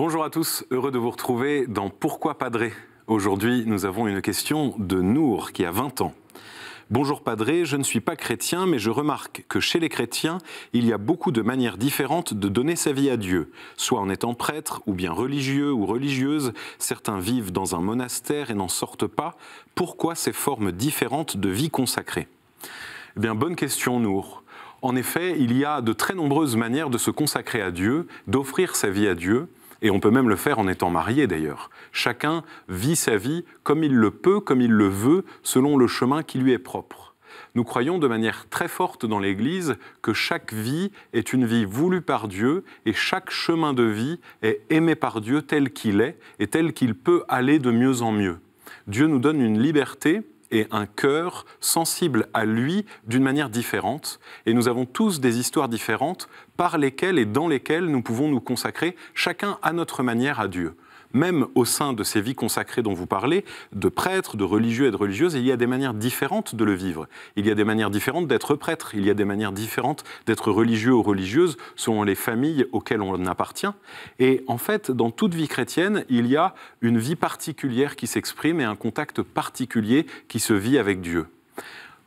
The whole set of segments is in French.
Bonjour à tous, heureux de vous retrouver dans Pourquoi Padré. Aujourd'hui, nous avons une question de Nour qui a 20 ans. Bonjour Padré, je ne suis pas chrétien, mais je remarque que chez les chrétiens, il y a beaucoup de manières différentes de donner sa vie à Dieu. Soit en étant prêtre, ou bien religieux ou religieuse, certains vivent dans un monastère et n'en sortent pas. Pourquoi ces formes différentes de vie consacrée ? Eh bien, bonne question Nour. En effet, il y a de très nombreuses manières de se consacrer à Dieu, d'offrir sa vie à Dieu, et on peut même le faire en étant marié d'ailleurs. Chacun vit sa vie comme il le peut, comme il le veut, selon le chemin qui lui est propre. Nous croyons de manière très forte dans l'Église que chaque vie est une vie voulue par Dieu et chaque chemin de vie est aimé par Dieu tel qu'il est et tel qu'il peut aller de mieux en mieux. Dieu nous donne une liberté et un cœur sensible à lui d'une manière différente. Et nous avons tous des histoires différentes par lesquelles et dans lesquelles nous pouvons nous consacrer, chacun à notre manière, à Dieu. Même au sein de ces vies consacrées dont vous parlez, de prêtres, de religieux et de religieuses, il y a des manières différentes de le vivre. Il y a des manières différentes d'être prêtre, il y a des manières différentes d'être religieux ou religieuse selon les familles auxquelles on appartient. Et en fait, dans toute vie chrétienne, il y a une vie particulière qui s'exprime et un contact particulier qui se vit avec Dieu.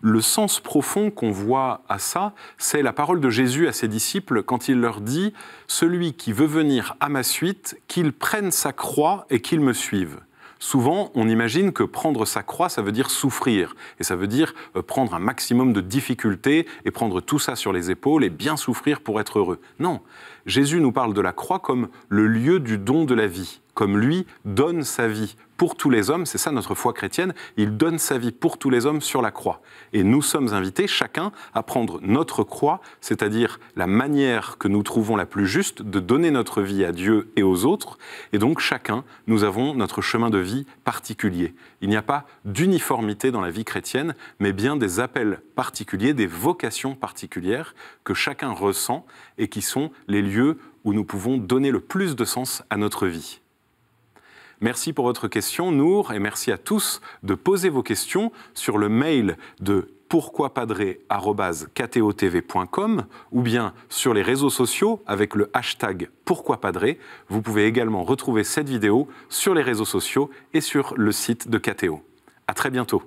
Le sens profond qu'on voit à ça, c'est la parole de Jésus à ses disciples quand il leur dit « Celui qui veut venir à ma suite, qu'il prenne sa croix et qu'il me suive ». Souvent, on imagine que prendre sa croix, ça veut dire souffrir. Et ça veut dire prendre un maximum de difficultés et prendre tout ça sur les épaules et bien souffrir pour être heureux. Non, Jésus nous parle de la croix comme le lieu du don de la vie, comme lui donne sa vie pour tous les hommes, c'est ça notre foi chrétienne, il donne sa vie pour tous les hommes sur la croix. Et nous sommes invités chacun à prendre notre croix, c'est-à-dire la manière que nous trouvons la plus juste de donner notre vie à Dieu et aux autres. Et donc chacun, nous avons notre chemin de vie particulier. Il n'y a pas d'uniformité dans la vie chrétienne, mais bien des appels particuliers, des vocations particulières que chacun ressent et qui sont les lieux où nous pouvons donner le plus de sens à notre vie. Merci pour votre question, Nour, et merci à tous de poser vos questions sur le mail de pourquoipadré@ktotv.com ou bien sur les réseaux sociaux avec le hashtag pourquoipadré. Vous pouvez également retrouver cette vidéo sur les réseaux sociaux et sur le site de KTO. À très bientôt.